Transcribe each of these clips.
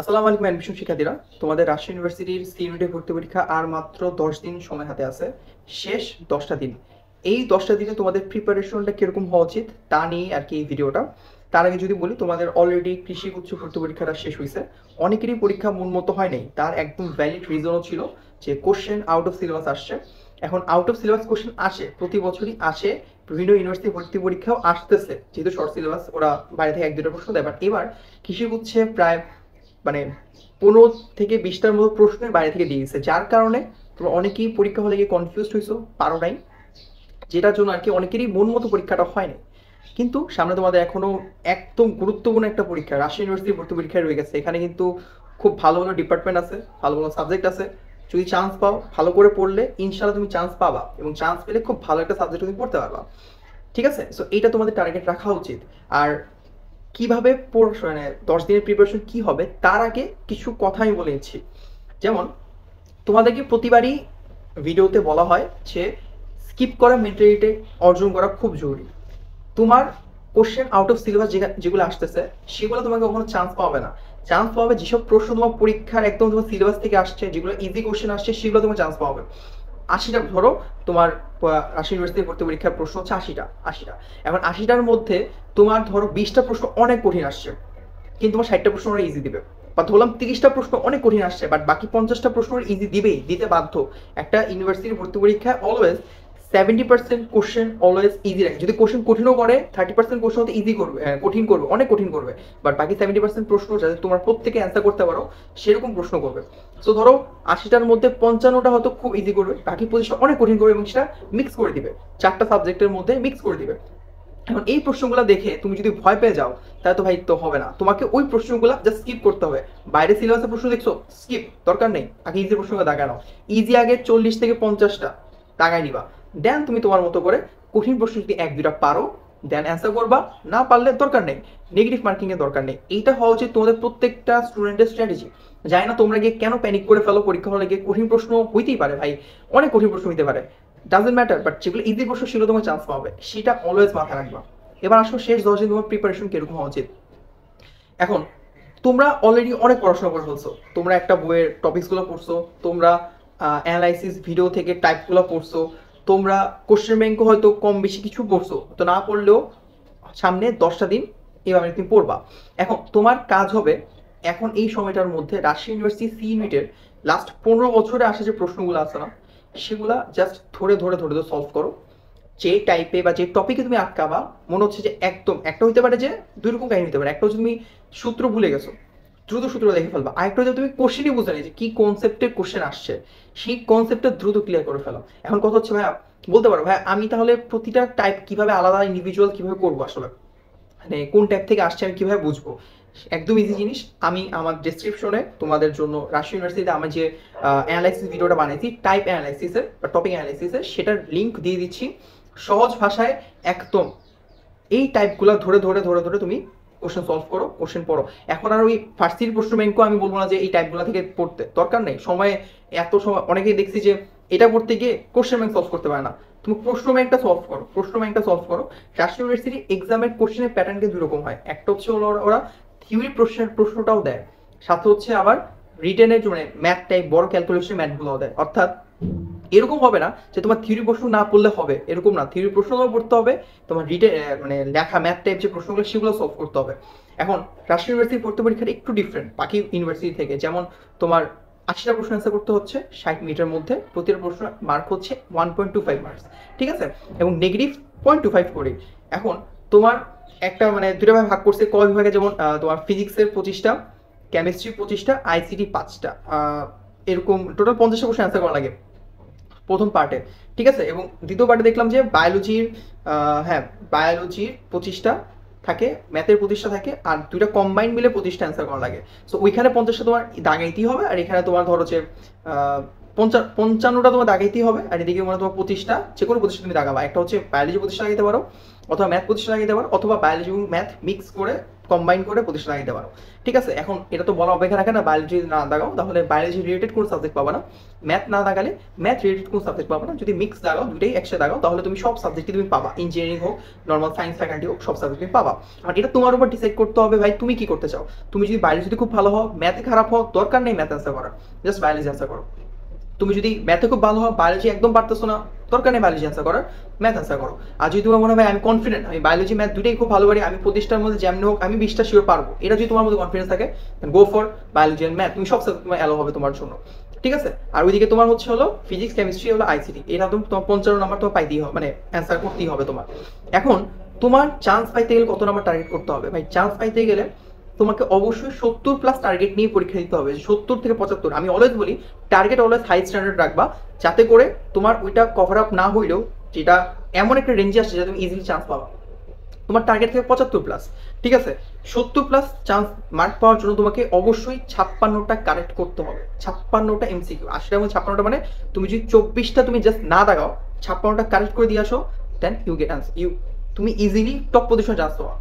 আসসালামু আলাইকুম অ্যাডমিশন শিক্ষার্থীরা, তোমাদের রাজশাহী ইউনিভার্সিটির সি ইউনিটের ভর্তি পরীক্ষা আর মাত্র 10 দিন সময় হাতে আছে। শেষ 10টা দিন। এই 10টা দিনে তোমাদের প্রিপারেশনটা কিরকম হওয়া উচিত তা নিয়ে আর কি এই ভিডিওটা। তার আগে যদি বলি, তোমাদের অলরেডি কৃষি উচ্চ ভর্তি পরীক্ষাটা শেষ হয়েছে। অনেকেরই পরীক্ষা মন মতো হয় নাই, তার একদম ভ্যালিড রিজনও ছিল যে কোশ্চেন আউট অফ সিলেবাস আসছে। এখন আউট অফ সিলেবাস কোশ্চেন আসে, প্রতি বছরই আসে। বিভিন্ন ইউনিভার্সিটি ভর্তি পরীক্ষাও আসতেছে, যেহেতু শর্ট সিলেবাস ওরা বাইরে থেকে এক দুটো প্রশ্ন দেয়। বাট এবার কৃষি গুচ্ছে প্রায় মানে 15 থেকে 20টার মতো প্রশ্নের বাইরে থেকে দিয়ে দিচ্ছে, যার কারণে তোমরা অনেকেই পরীক্ষা হলে গিয়ে কনফিউজ হয়েছো, পারো নাই, যেটার জন্য আর কি অনেকেরই মন মতো পরীক্ষাটা হয়নি। কিন্তু সামনে তোমাদের এখনো একদম গুরুত্বপূর্ণ একটা পরীক্ষা, রাজশাহী ইউনিভার্সিটি ভর্তি পরীক্ষা রয়ে গেছে। এখানে কিন্তু খুব ভালো ভালো ডিপার্টমেন্ট আছে, ভালো ভালো সাবজেক্ট আছে। যদি চান্স পাও, ভালো করে পড়লে ইনশাল্লাহ তুমি চান্স পাবা, এবং চান্স পেলে খুব ভালো একটা সাবজেক্ট তুমি পড়তে পারবা। ঠিক আছে, সো এইটা তোমাদের টার্গেট রাখা উচিত। আর কিভাবে মানে 10 দিনের প্রিপারেশন কি হবে তার আগে কিছু কথা আমি বলে নিচ্ছি। যেমন, তোমাদেরকে প্রতিবারই ভিডিওতে বলা হয় যে স্কিপ করা মেন্টালিটি অর্জন করা খুব জরুরি। তোমার কোশ্চেন আউট অফ সিলেবাস যেগুলো আসতেছে সেগুলো তোমাকে কখনো চান্স পাবে না। চান্স পাবে যেসব প্রশ্ন তোমার পরীক্ষার একদম তোমার সিলেবাস থেকে আসছে, যেগুলো ইজি কোশ্চেন আসছে, সেগুলো তোমার চান্স পাবে। 80টা ধরো, তোমার রাজশাহী ইউনিভার্সিটি ভর্তি পরীক্ষার প্রশ্ন হচ্ছে 80টা। এখন 80টার মধ্যে তোমার ধরো 20টা প্রশ্ন অনেক কঠিন আসছে, কিন্তু তোমার 60টা প্রশ্ন ওরা ইজি দিবে। বা ধরলাম 30টা প্রশ্ন অনেক কঠিন আসছে, বাট বাকি 50টা প্রশ্ন ইজি দিবেই, দিতে বাধ্য। একটা ইউনিভার্সিটির ভর্তি পরীক্ষা অলওয়েজ 70% কোশ্চেন অলওয়েজ ইজি রাখে। যদি কোশ্চেন কঠিনও করে, 30% কোশ্চেন হতে ইজি করবে, কঠিন করবে, অনেক কঠিন করবে। বাট বাকি 70% প্রশ্ন যাতে তোমার প্রত্যেকে অ্যান্সার করতে পারো সেরকম প্রশ্ন করবে। সো ধরো 80টার মধ্যে 55টা হয়তো খুব ইজি করবে, বাকি 25টা অনেক কঠিন করবে, এবং সেটা মিক্স করে দিবে, চারটা সাবজেক্টের মধ্যে মিক্স করে দিবে। এখন এই প্রশ্নগুলো দেখে তুমি যদি ভয় পেয়ে যাও, তাহলে তো ভাই তো হবে না। তোমাকে ওই প্রশ্নগুলো জাস্ট স্কিপ করতে হবে। বাইরে সিলেবাসের প্রশ্ন দেখছো, স্কিপ, দরকার নেই। আগে ইজি প্রশ্নগুলো দাগানো, ইজি আগে 40 থেকে 50টা দাগাই নিবা। দেন তুমি তোমার মতো করে কঠিন প্রশ্ন যদি এক দুটা পারো, দেন অ্যান্সার করবা। না পারলে দরকার নেই, নেগেটিভ মার্কিং এর দরকার নেই। এইটা হওয়া উচিত তোমাদের প্রত্যেকটা স্টুডেন্টের স্ট্র্যাটেজি। জানি না তোমরা গিয়ে কেন প্যানিক করে ফেলো, পরীক্ষা হলে গিয়ে কঠিন প্রশ্ন হইতেই পারে ভাই, অনেক কঠিন প্রশ্ন হইতে পারে, ডাজেন্ট ম্যাটার। বাট যেগুলো ইজি প্রশ্ন সেগুলো তোমার চান্স পাবে, সেটা অলওয়েজ মাথায় রাখবা। এবার আসো শেষ 10 দিন তোমার প্রিপারেশন কিরকম হওয়া উচিত। এখন তোমরা অলরেডি অনেক পড়াশোনা করে ফেলছো, তোমরা একটা বইয়ের টপিকসগুলো পড়ছো, তোমরা অ্যানালাইসিস ভিডিও থেকে টাইপগুলো পড়ছো, তোমরা কোশ্চেন ব্যাংকও হয়তো কম বেশি কিছু পড়ছো, তো না পড়লেও সামনে 10টা দিন এভাবে তুমি পড়বা। এখন তোমার কাজ হবে, এখন এই সময়টার মধ্যে রাজশাহী ইউনিভার্সিটি সি ইউনিটের লাস্ট 15 বছরে আসা যে প্রশ্নগুলো আছে না, সেগুলা জাস্ট ধরে ধরে ধরে ধরে সলভ করো। যে টাইপে বা যে টপিকে তুমি আটকাবা, মনে হচ্ছে যে একদম একটা হইতে পারে যে দুই রকম কাহিনী হতে পারে। একটা হচ্ছে তুমি সূত্র ভুলে গেছো, দ্রুত সূত্র দেখে ফেলবা। আরেকটা হচ্ছে তুমি কোশ্চেনই বুঝতে নেই যে কি কনসেপ্টের কোশ্চেন আসছে, সেই কনসেপ্টটা দ্রুত ক্লিয়ার করে ফেলো। এখন কথা হচ্ছে ভাইয়া, বলতে পারো ভাই আমি তাহলে প্রতিটা টাইপ কিভাবে আলাদা ইন্ডিভিজুয়াল কিভাবে করবো, আসলে মানে কোন টাইপ থেকে আসছে আমি কিভাবে বুঝবো। একদম ইজি জিনিস, আমি আমার ডেসক্রিপশনে তোমাদের জন্য রাজশাহী ইউনিভার্সিটিতে আমি যে অ্যানালাইসিস ভিডিওটা বানিয়েছি টাইপ অ্যানালাইসিসের বা টপিক অ্যানালাইসিসের, সেটার লিঙ্ক দিয়ে দিচ্ছি। সহজ ভাষায় একদম এই টাইপগুলো ধরে ধরে ধরে ধরে তুমি কোশ্চেন সলভ করো, কোশ্চেন পড়ো। এখন আর ওই ফার্সির প্রশ্ন ব্যাংকও আমি বলবো না যে এই টাইপগুলো থেকে পড়তে দরকার নেই, সময় এত সময় অনেকেই দেখছি যে এটা পড়তে গিয়ে কোশ্চেন ব্যাংক সলভ করতে পারে না। তুমি প্রশ্ন ব্যাংকটা সলভ করো, প্রশ্ন ব্যাংকটা সলভ করো। রাজশাহী ইউনিভার্সিটি এক্সামের কোশ্চেনের প্যাটার্ন কিন্তু দুরকম হয়, একটা হচ্ছে ওরা থিওরি প্রশ্নটাও দেয়, সাথে হচ্ছে আবার রিটেনের মানে ম্যাথ টাইপ বড় ক্যালকুলেশন ম্যাথগুলোও দেয়। অর্থাৎ এরকম হবে না যে তোমার থিওরি প্রশ্ন না পড়লে হবে, এরকম না, থিওরি প্রশ্নও পড়তে হবে, তোমার রিটেন মানে লেখা ম্যাথ টাইপ যে প্রশ্নগুলো সেগুলো সলভ করতে হবে। এখন রাজশাহী ইউনিভার্সিটি ভর্তি পরীক্ষাটা একটু ডিফারেন্ট বাকি ইউনিভার্সিটি থেকে। যেমন তোমার 80টা প্রশ্ন অ্যান্সার করতে হচ্ছে 60 মিনিটের মধ্যে, প্রতিটা প্রশ্ন মার্ক হচ্ছে 1.25 মার্কস, ঠিক আছে, এবং নেগেটিভ 0.25 করে। এখন তোমার একটা মানে দুটা ভাগে ভাগ করছে ক বিভাগে, যেমন তোমার ফিজিক্সের 25টা, কেমিস্ট্রি 25টা, আইসিটি 5টা, এরকম টোটাল 50টা কোশ্চেন অ্যান্সার করা লাগে প্রথম পার্টে, ঠিক আছে। এবং দ্বিতীয় পার্টে দেখলাম যে বায়োলজির, হ্যাঁ বায়োলজির 25টা থাকে, ম্যাথের 25টা থাকে, আর দুইটা কম্বাইন মিলে 25টা অ্যান্সার করা লাগে। সো ওইখানে 50টা তোমার দাগাইতেই হবে, আর এখানে তোমার ধরো যে 55টা তোমার দাগাইতেই হবে, আর এদিকে মানে তোমার 25টা, যে কোনো 25টা তুমি দাগাবা। একটা হচ্ছে বায়োলজি 25টা লাগাইতে পারো, অথবা ম্যাথ 25টা লাগাইতে পারো, অথবা বায়োলজি এবং ম্যাথ মিক্স করে কম্বাইন করে প্রতিষ্ঠানে দিতে পারো। ঠিক আছে, এখন এটা তো বলা অপেক্ষা রাখে না বায়োলজি না দাগাও তাহলে বায়োলজি রিলেটেড কোনো সাবজেক্ট পাবা না, ম্যাথ না দাগালে ম্যাথ রিলেটেড কোনো সাবজেক্ট পাবা না, যদি মিক্স দাগাও দুইটাই একসাথে দাগাও তাহলে তুমি সব সাবজেক্টই তুমি পাবা, ইঞ্জিনিয়ারিং হোক নর্মাল সায়েন্স ফ্যাকাল্টি হোক সব সাবজেক্ট তুমি পাবা। আর এটা তোমার উপর ডিসাইড করতে হবে ভাই তুমি কি করতে চাও। তুমি যদি বায়োলজিতে খুব ভালো হও, ম্যাথে খারাপ হও, দরকার নেই ম্যাথ অ্যান্সার করার, জাস্ট বায়োলজি অ্যান্সার করো। তুমি যদি ম্যাথে খুব ভালো হও, বায়োলজি একদম পারতেছো না, দরকার নেই বায়োলজি অ্যান্সার করার, ম্যাথ অ্যান্সার করো। আর যদি তোমার মনে হয় আমি কনফিডেন্ট আমি বায়োলজি ম্যাথ দুটোই খুব ভালো পারি, আমি প্রতিষ্ঠার মধ্যে যেমন হোক আমি 20টা শিওর পারবো, এটা যদি তোমার মধ্যে কনফিডেন্স থাকে go for biology and math, তুমি সব সাবজেক্ট তোমার অ্যালো হবে তোমার জন্য। ঠিক আছে, আর ওইদিকে তোমার হচ্ছে হলো ফিজিক্স কেমিস্ট্রি হলো আইসিটি, এটা তোমার 55 নাম্বার তোমার পাইতেই হবে, মানে অ্যান্সার করতেই হবে তোমার। এখন তোমার চান্স পাইতে গেলে কত নাম্বার টার্গেট করতে হবে ভাই, চান্স পাইতে গেলে তোমাকে অবশ্যই 70+ টার্গেট নিয়ে পরীক্ষা দিতে হবে, 70 থেকে 75। আমি অলওয়েজ বলি টার্গেট অলওয়েজ হাই স্ট্যান্ডার্ড রাখবা, যাতে করে তোমার ওইটা কভার আপ না হইলেও যেটা এমন একটা রেঞ্জে আসছে যাতে তুমি ইজিলি চান্স পাবা। তোমার টার্গেট থেকে 75+, ঠিক আছে, 70+ চান্স মার্ক পাওয়ার জন্য তোমাকে অবশ্যই 56টা কারেক্ট করতে হবে, 56টা এমসিকিউ। 80টার মধ্যে 56টা মানে তুমি যদি 24টা তুমি জাস্ট না দাগাও, 56টা কারেক্ট করে দিয়ে আসো, দেন ইউ গেট আনসার, তুমি ইজিলি টপ পজিশনে চান্স পাবা,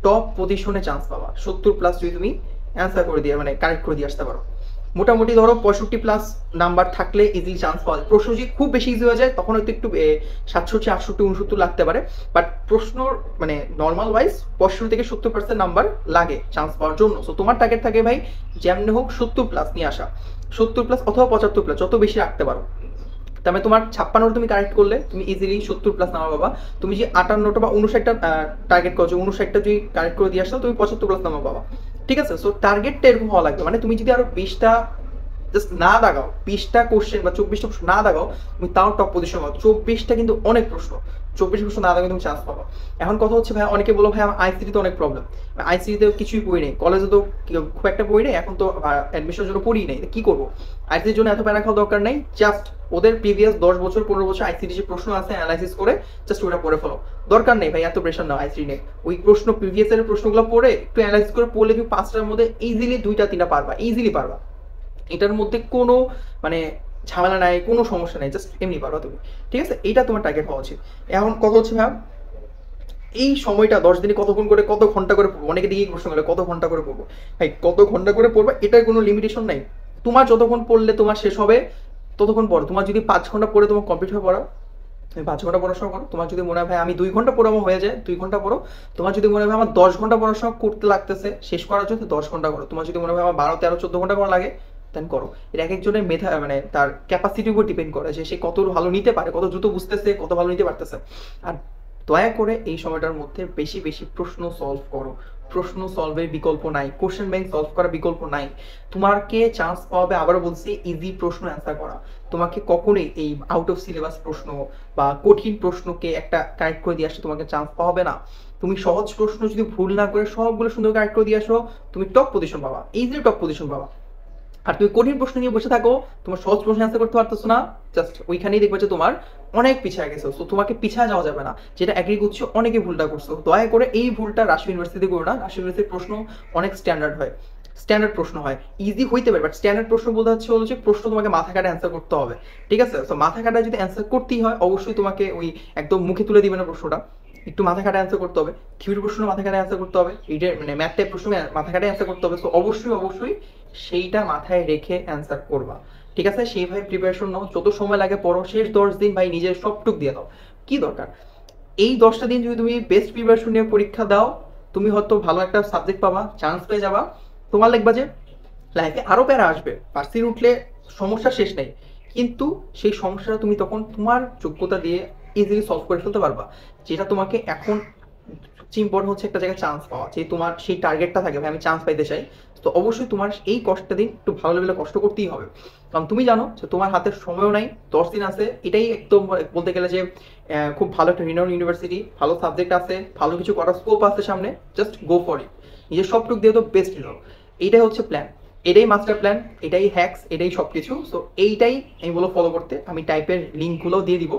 টপ পজিশনে চান্স পাবা 70+ যদি তুমি অ্যান্সার করে দিয়ে মানে কারেক্ট করে দিয়ে আসতে পারো। মোটামুটি ধরো 65+ নাম্বার থাকলে ইজিলি চান্স পাওয়া যায়। প্রশ্ন যদি খুব বেশি ইজি হয়ে যায় তখন হয়তো একটু 67, 68, 69 লাগতে পারে, বাট প্রশ্ন মানে নর্মাল ওয়াইজ 65 থেকে 70% নাম্বার লাগে চান্স পাওয়ার জন্য। সো তোমার টার্গেট থাকে ভাই যেমনি হোক 70+ নিয়ে আসা, 70+ অথবা 75+, যত বেশি রাখতে পারো। তার মানে তোমার 56টা তুমি কারেক্ট করলে তুমি ইজিলি 70+ নাম্বার পাবা। তুমি যে 58টা বা 59টা টার্গেট করছো, 59টা যদি কারেক্ট করে দিয়ে আসো তুমি 75+ নাম্বার পাবা। ঠিক আছে, সো টার্গেটটা এরকম হওয়া লাগবে, মানে তুমি যদি আরো 20টা জাস্ট না দাগাও, 20টা কোশ্চেন বা 24টা প্রশ্ন না দাগাও, তুমি তাও টপ পজিশন পাবো। 24টা কিন্তু অনেক প্রশ্ন, 24 প্রশ্ন না দাগাও তুমি চান্স পাবো। এখন কথা হচ্ছে ভাই অনেকে বলো ভাই আমার আইসিটিতে অনেক প্রবলেম, আইসিটিতে কিছুই পড়ি নেই, কলেজে তো খুব একটা পড়ি নেই, এখন তো অ্যাডমিশনের জন্য পড়ি নেই, কি করবো? আইসিটির জন্য এত প্যারা খাওয়া দরকার নেই, জাস্ট ওদের প্রিভিয়াস 10 বছর 15 বছর আইসিটি যে প্রশ্ন আছে অ্যানালাইসিস করে জাস্ট ওটা পড়ে ফেলো, দরকার নেই ভাই এত প্রেশার নাও আইসিটি নেই। ওই প্রশ্ন প্রিভিয়াস এর প্রশ্নগুলো পড়ে একটু অ্যানালাইসিস করে পড়লে তুমি 5টার মধ্যে ইজিলি 2টা 3টা পারবা, ইজিলি পারবা। এটার মধ্যে কোনো মানে ঝামেলা নাই, কোনো সমস্যা নাই, জাস্ট এমনি পারো তুমি। ঠিক আছে, এইটা তোমার টার্গেট হওয়া উচিত। এখন কথা হচ্ছে ভাই এই সময়টা 10 দিনে কতক্ষণ করে কত ঘন্টা করে পড়বো, অনেকে দিকে প্রশ্ন করে কত ঘন্টা করে পড়বো, ভাই কত ঘন্টা করে পড়বো এটার কোনো লিমিটেশন নাই, তোমার যতক্ষণ পড়লে তোমার শেষ হবে ততক্ষণ পড়ো। তোমার যদি 5 ঘন্টা পড়ে তোমার কমপ্লিট হয়ে পড়া, তুমি 5 ঘন্টা পড়াশোনা করো। তোমার যদি মনে হয় ভাই আমি 2 ঘন্টা পড়ে আমার হয়ে যায়, 2 ঘন্টা পড়ো। তোমার যদি মনে হয় আমার 10 ঘন্টা পড়াশোনা করতে লাগতেছে শেষ করার জন্য 10 ঘন্টা করো। তোমার যদি মনে হয় আমার 12, 13, 14 ঘন্টা করা লাগে দেন করো। এটা এক একজনের মেধা মানে তার ক্যাপাসিটির উপর ডিপেন্ড করে যে সে কত ভালো নিতে পারে, কত দ্রুত বুঝতেছে, কত ভালো নিতে পারতেছে। আর দয়া করে এই সময়টার মধ্যে বেশি বেশি প্রশ্ন সলভ করো, প্রশ্ন সলভের বিকল্প নাই, কোশ্চেন ব্যাংক সলভ করার বিকল্প নাই। তোমাকে চান্স পাবে আবারও বলছি ইজি প্রশ্ন অ্যান্সার করা, তোমাকে কখনোই এই আউট অফ সিলেবাস প্রশ্ন বা কঠিন প্রশ্নকে একটা কারেক্ট করে দিয়ে আসতে তোমাকে চান্স পাওয়া না। তুমি সহজ প্রশ্ন যদি ভুল না করে সবগুলো সুন্দর কারেক্ট করে দিয়ে আসো, তুমি টপ পজিশন পাবা, ইজিলি টপ পজিশন পাবা। আর তুমি কঠিন প্রশ্ন নিয়ে বসে থাকো, তোমার সহজ প্রশ্ন অ্যান্সার করতে পারতেছো না, জাস্ট ওইখানেই দেখবে যে তোমার অনেক পিছিয়ে গেছো। তো তোমাকে পিছিয়ে যাওয়া যাবে না, যেটা এগ্রি করছো অনেকে ভুলটা করছো, দয়া করে এই ভুলটা রাজশাহী ইউনিভার্সিটিতে করো না। রাজশাহী ইউনিভার্সিটির প্রশ্ন অনেক স্ট্যান্ডার্ড হয়, স্ট্যান্ডার্ড প্রশ্ন হয়, ইজি হইতে পারে, বাট স্ট্যান্ডার্ড প্রশ্ন বলতে হচ্ছে হলো যে প্রশ্ন তোমাকে মাথা কাটা অ্যান্সার করতে হবে। ঠিক আছে, তো মাথা কাটা যদি অ্যান্সার করতেই হয় অবশ্যই তোমাকে ওই একদম মুখে তুলে দিবে না প্রশ্নটা, একটু মাথা কাটা অ্যান্সার করতে হবে, থিওরি প্রশ্ন মাথা কাটা অ্যান্সার করতে হবে, রিডের মানে ম্যাথ টাইপ প্রশ্ন মাথা কাটা অ্যান্সার করতে হবে। তো অবশ্যই অবশ্যই সেইটা মাথায় রেখে অ্যান্সার করবা। ঠিক আছে, সেইভাবে প্রিপারেশন নাও, যত সময় লাগে পড়ো, শেষ 10 দিন ভাই নিজের সবটুক দিয়ে দাও। কি দরকার, এই 10টা দিন যদি তুমি বেস্ট প্রিপারেশন নিয়ে পরীক্ষা দাও, তুমি হয়তো ভালো একটা সাবজেক্ট পাবা, চান্স পেয়ে যাবা। তোমার লাগবে যে লাইফে আরো প্যারা আসবে, ভার্সিটি উঠলে সমস্যা শেষ নেই, কিন্তু সেই সমস্যাটা তুমি তখন তোমার যোগ্যতা দিয়ে ইজিলি সলভ করে ফেলতে পারবা। যেটা তোমাকে এখন ইম্পর্টেন্ট হচ্ছে একটা জায়গায় চান্স পাওয়া, যে তোমার সেই টার্গেটটা থাকে ভাই আমি চান্স পাইতে চাই, তো অবশ্যই তোমার এই কষ্টটা দিন একটু ভালো লেভেলে কষ্ট করতেই হবে। কারণ তুমি জানো যে তোমার হাতের সময়ও নাই, 10 দিন আছে, এটাই একদম বলতে গেলে যে খুব ভালো একটা রিনাউন্ড ইউনিভার্সিটি, ভালো সাবজেক্ট আছে, ভালো কিছু করার স্কোপ আছে সামনে, জাস্ট গো ফর ইট, নিজের সবটুক দিয়ে তো বেস্ট রেজাল্ট। এইটাই হচ্ছে প্ল্যান, এটাই মাস্টার প্ল্যান, এটাই হ্যাক্স, এটাই সবকিছু। সো এইটাই আমি বলো ফলো করতে, আমি টাইপের লিঙ্কগুলো দিয়ে দিব,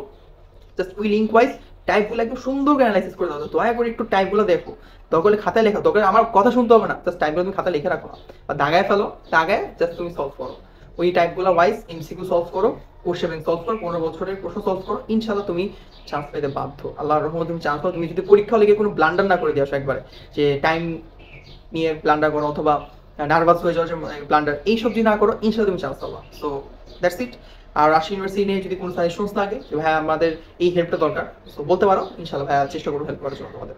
জাস্ট ওই লিঙ্ক ওয়াইজ টাইপগুলো একদম সুন্দর করে অ্যানালাইসিস করে দাও। দয়া করে একটু টাইপগুলো দেখো, দরকার হলে খাতায় লেখা, দরকার আমার কথা শুনতে হবে না, জাস্ট টাইপগুলো তুমি খাতায় লিখে রাখো বা দাগায় ফেলো, দাগায় জাস্ট তুমি সলভ করো। ওই টাইপগুলো ওয়াইজ এমসিকিউ সলভ করো, কোশ্চেন ব্যাংক সলভ করো, 15 বছরের প্রশ্ন সলভ করো, ইনশাল্লাহ তুমি চান্স পেতে বাধ্য। আল্লাহর রহমতে তুমি চান্স পাও, তুমি যদি পরীক্ষা লেগে কোনো ব্লান্ডার না করে দিয়ে আসো একবারে, যে টাইম নিয়ে ব্লান্ডার করো অথবা নার্ভাস হয়ে যাওয়ার ব্লান্ডার, এইসব যদি না করো ইনশাল্লাহ তুমি চান্স পাবা। So that's it. আর রাজশাহী ইউনিভার্সিটি নিয়ে যদি কোনো সাজেশনস লাগে যে ভাই আমাদের এই হেল্পটা দরকার, তো বলতে পারো, ইনশাল্লাহ ভাইয়া চেষ্টা করবো হেল্প করার জন্য তোমাদের।